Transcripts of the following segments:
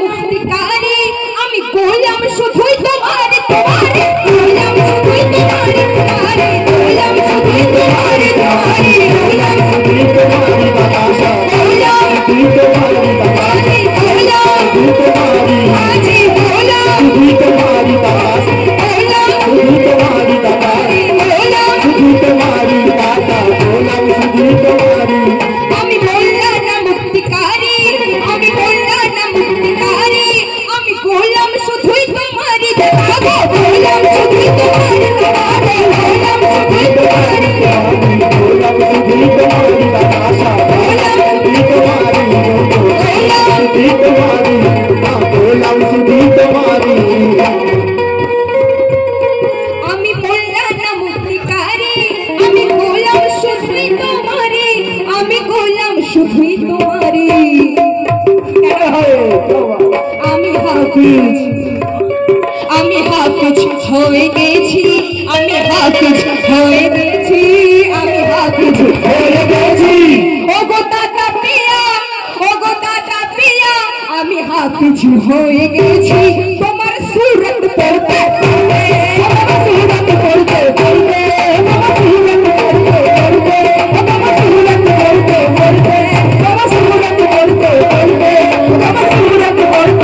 মুক্তিকারী আমি গোলাম শুধুই তোমার তোমারে গোলাম শুধুই তোমার তোমারে গোলাম শুধুই তোমার তোমারে গোলাম শুধুই তোমার বাতাসা গোলাম শুধুই তোমার বাতাসা গোলাম শুধুই তোমার আজি গোলাম শুধুই তোমার বাতাসা গোলাম শুধুই তোমার বাতাসা গোলাম শুধুই তোমার বাতাসা গোলাম শুধুই তোমার আমি বললাম না মুক্তিকারী আমি বললাম না মুক্তিকারী আমি গোলাম শুধুই তোমার দেবো গোলাম শুধুই তোমার তোমারে গোলাম শুধুই তোমার গোলাম শুধুই তোমার বাতাসা গোলাম শুধুই তোমার গোলাম শুধুই তোমার গোলাম শুধুই তোমার আমি বললাম না মুক্তিকারী আমি গোলাম শুধুই তোমারে আমি গোলাম শুধুই তোমারে আমি হাফিজ হয়ে গেছি আমি হাফিজ হয়ে গেছি আমি হাফিজ হয়ে গেছি ওগো দাদা পিয়া আমি হাফিজ হয়ে গেছি তোমার সুরত পড়তে তোমার সুরত পড়তে পড়তে তোমার সুরত পড়তে পড়তে তোমার সুরত পড়তে পড়তে তোমার সুরত পড়তে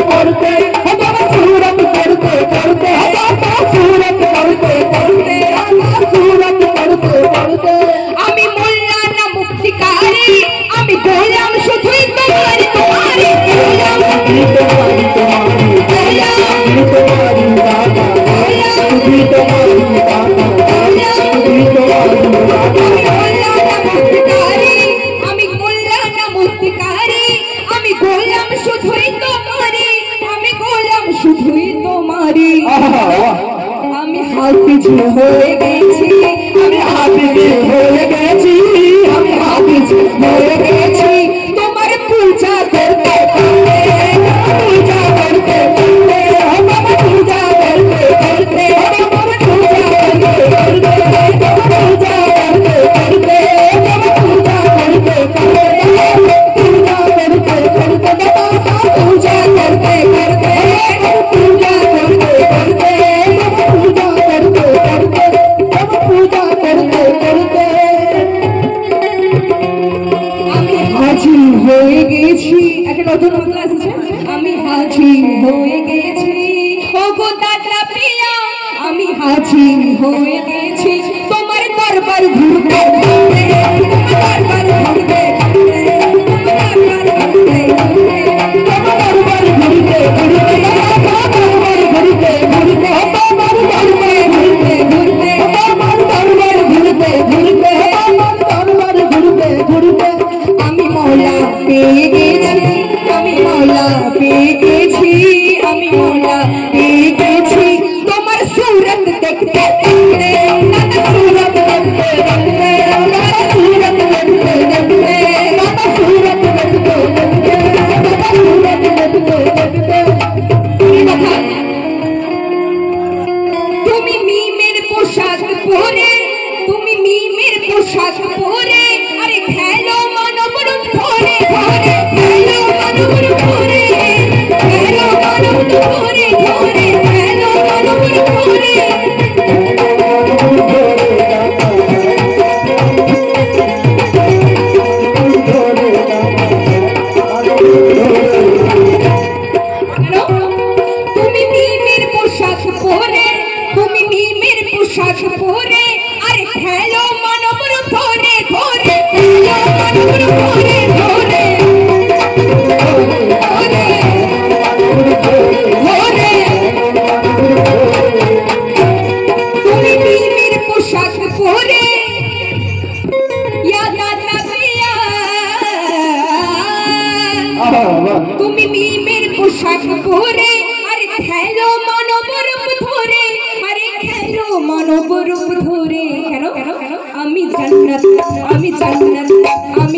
পড়তে তোমার সুরত পড়তে পড়তে তোমার সুরত পড়তে পড়তে আমি মোল্লা না মুক্তিকারী আমি গোলাম শুধুই তোমার তোমারে গোলাম শুধুই তোমার তোমারে গোলাম শুধুই তোমার বাবা শুধুই তোমার বাবা শুধুই তোমার বাবা আমি মোল্লা না মুক্তিকারী আমি গোলাম শুধুই তোমারে আমি গোলাম শুধুই তোমারে আমি হাফিজ হয়ে গেছি আমি হাফিজ হয়ে গেছি আমি হাফিজ হয়ে গেছি তোমার পূজা করতে করতে পূজা করতে করতে বাবা পূজা করতে করতে বাবা পূজা করতে করতে পূজা করতে করতে বাবা পূজা করতে করতে পূজা করতে করতে বাবা পূজা করতে করতে পূজা করতে করতে আমি হাজি হয়ে গেছি একটা নতুন মন্ত্র আসছে আমি হাজি হয়ে গেছি ওগো দাদা পিয়া আমি হাজি হয়ে গেছি তোমার দরবার ঘুরতে দরবার ঘুরতে আমি মৌলা পেয়ে গেছি আমি মৌলা পেয়ে গেছি আমি মৌলা পেয়ে গেছি তোমার সুরত দেখতে দেখতে সুরত দেখতে দেখতে সুরত দেখতে দেখতে সুরত দেখতে দেখতে সুরত দেখতে দেখতে তুমি মিমের পোশাক পরে তুমি মিমের পোশাক পরে আরে খেলো মানব রূপ ধরে ধরে খেলো মানব রূপ ধরে খেলো মানব রূপ ধরে ধরে খেলো মানব রূপ ধরে তুমি মিমের পোশাক পরে তুমি মিমের পোশাক পরে আরে খেলো মানব রূপ ধরে ধরে খেলো মানব রূপ ধরে ধরে তুমি মিমের পোশাক পরে তুমি মিমের পোশাক পরে আরে খেলো মানব রূপ ধরে আরে খেলো মানব রূপ ধরে কেন কেন কেন আমি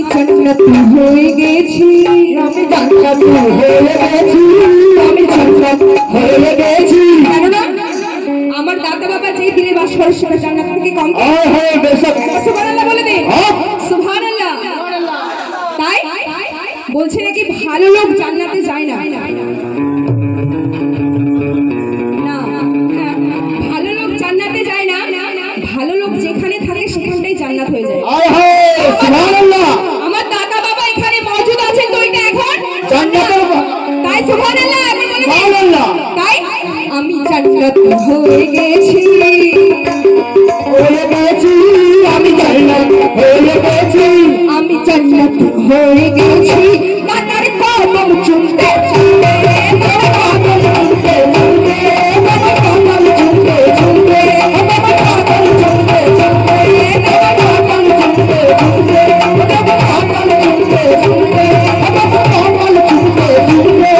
জান্নাত হয়ে গেছি আমি জান্নাত হয়ে গেছি আমি জান্নাত হয়ে গেছি কেন না আমার আমার দাদা বাবা যেই দিলে বাস করে সেটা জান্নাত থেকে কম কি? সুবহানাল্লাহ বলে দিন। সুবহানাল্লাহ। তাই বলছে নাকি ভালো লোক জান্নাতে যায় না। না, ভালো লোক জান্নাতে যায় না, ভালো লোক যেখানে থাকে সেখানটাই জান্নাত হয়ে যায়। সুবহানাল্লাহ। আমার দাদা বাবা এখানে মওজুদ আছেন তো এটা এখন জান্নাতের তাই সুবহানাল্লাহ আপনি বলে দিন। সুবহানাল্লাহ। তাই আমি জান্নাত হয়ে গেছি, হয়ে গেছি, আমি জান্নাত হয়ে গেছি, আমি জান্নাত হয়ে গেছি। দাদার কদম চুমতে চুমতে, দাদার কদম চুমতে চুমতে, দাদার কদম চুমতে চুমতে, দাদার কদম চুমতে চুমতে, দাদার কদম চুমতে চুমতে, দাদার কদম চুমতে চুমতে, দাদার কদম চুমতে চুমতে,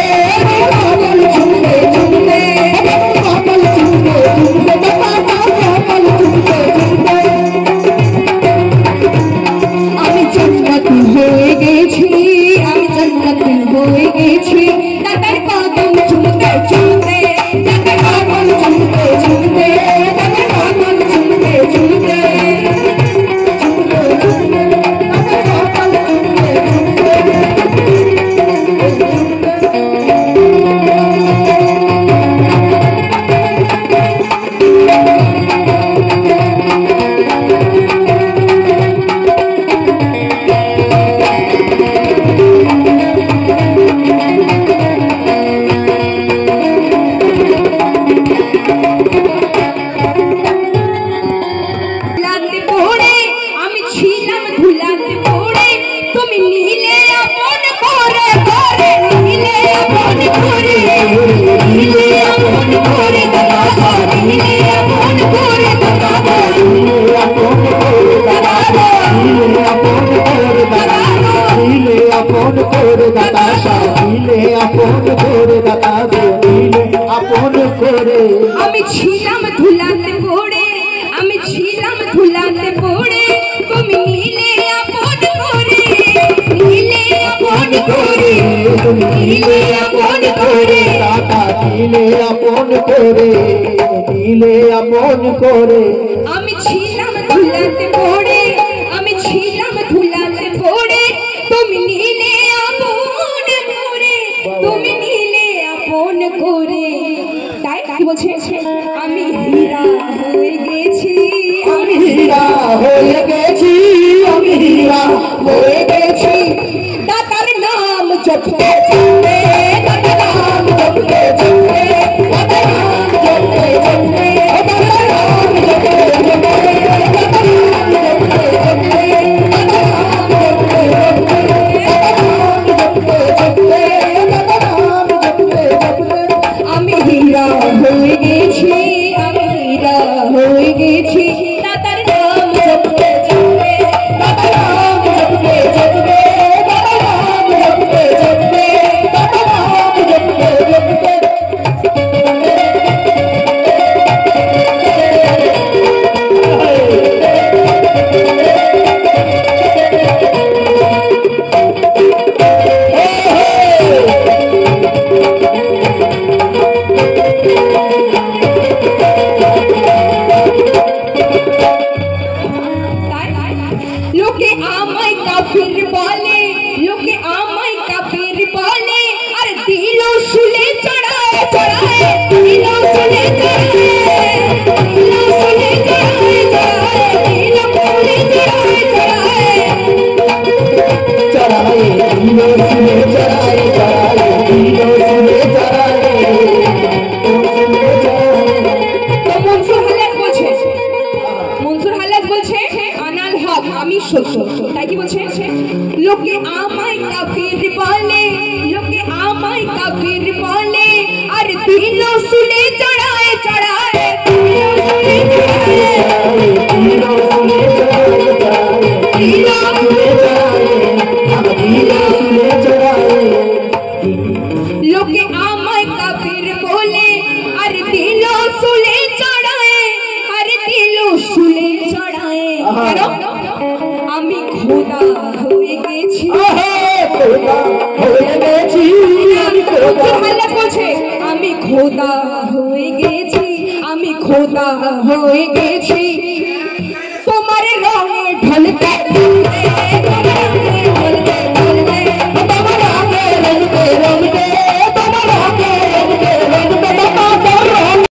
দাদার কদম চুমতে চুমতে, দাদার কদম চুমতে চুমতে, দাদার কদম চুমতে চুমতে। আমি জান্নাত হয়ে গেছি, আমি জান্নাত হয়ে গেছি। দাদার কদম চুমতে চুমতে, দাদার কদম চুমতে চুমতে, দাদার কদম চুমতে চুমতে, ধুলাতে পড়ে আমি ছিলাম ধুলাতে পড়ে, তুমি নিলে আপন করে করে, নিলে আপন করে, নিলে আপন করে দাদা, নিলে আপন করে দাদা, দিলে আপন করে দাদা, দিলে আপন করে দাদা, দিলে আপন করে দাদা, দিলে আপন করে দাদা, দিলে আপন করে। আমি ছিলাম ধুলাতে পড়ে, আমি ছিলাম ধুলাতে পড়ে, তুমি নিলে আপন করে, নিলে আপন করে, নিলে আপন করে দাদা, দিলে আপন করে, দিলে আপন করে। আমি ছিলাম ধুলাতে পড়ে, আমি ছিলাম ধুলাতে পড়ে, তুমি নিলে আপন করে, তুমি নিলে আপন করে। তাই কি বলছে? আমি হীরা হয়ে গেছি, আমি হীরা হয়ে গেছি, আমি হীরা হয়ে গেছি। দাদার নাম জপতে জপতে, দাদার নাম জপতে জপতে, দাদার নাম জপতে জপতে, দাদার নাম জপতে জপতে, দাদার নাম জপতে জপতে, দাদার নাম জপতে জপতে, দাদার নাম জপতে জপতে, দাদার নাম জপতে জপতে। আমি হীরা হয়ে গেছি, আমি হীরা হয়ে গেছি। দাদার নাম জপতে জপতে, দাদার নাম জপতে জপতে, দাদার নাম জপতে জপতে, দাদার নাম জপতে জপতে। লোকে আমায় কাফির বলে, লোকে আমায় কাফির বলে, আর দিল শুলে চড়ায় চড়ায়, দিল শুলে চড়ায়, দিল শুলে চড়ায় চড়ায়, দিল শুলে চড়ায় চড়ায়। চড়াই দিলো শুনে চড়াই চড়াই দিলো শুনে চড়াই। তো মনসুর হালাত বলছে, মনসুর হালাত বলছে আনাল হক আমি সত্য। তাই কি বলছে? লোকে আমায় কাফির বলে, লোকে আমায় কাফির বলে, আর দিল শুলে চড়ায় চড়ায়, দিল শুলে চড়ায়, দিলো শুনে চড়াই চড়াই দিল শুনে চড়াই, দিলো শুনে চড়াই। লোকে আমায় কাফির বলে, আর দিল শুলে চড়ায়, আর দিল শুলে চড়ায়। কেন? আমি খোদা হয়ে গেছি, খোদা হয়ে গেছি, আমি খোদা। বলছে আমি খোদা হয়ে গেছি, আমি খোদা হয়ে গেছি তোমার রঙে ঢলতে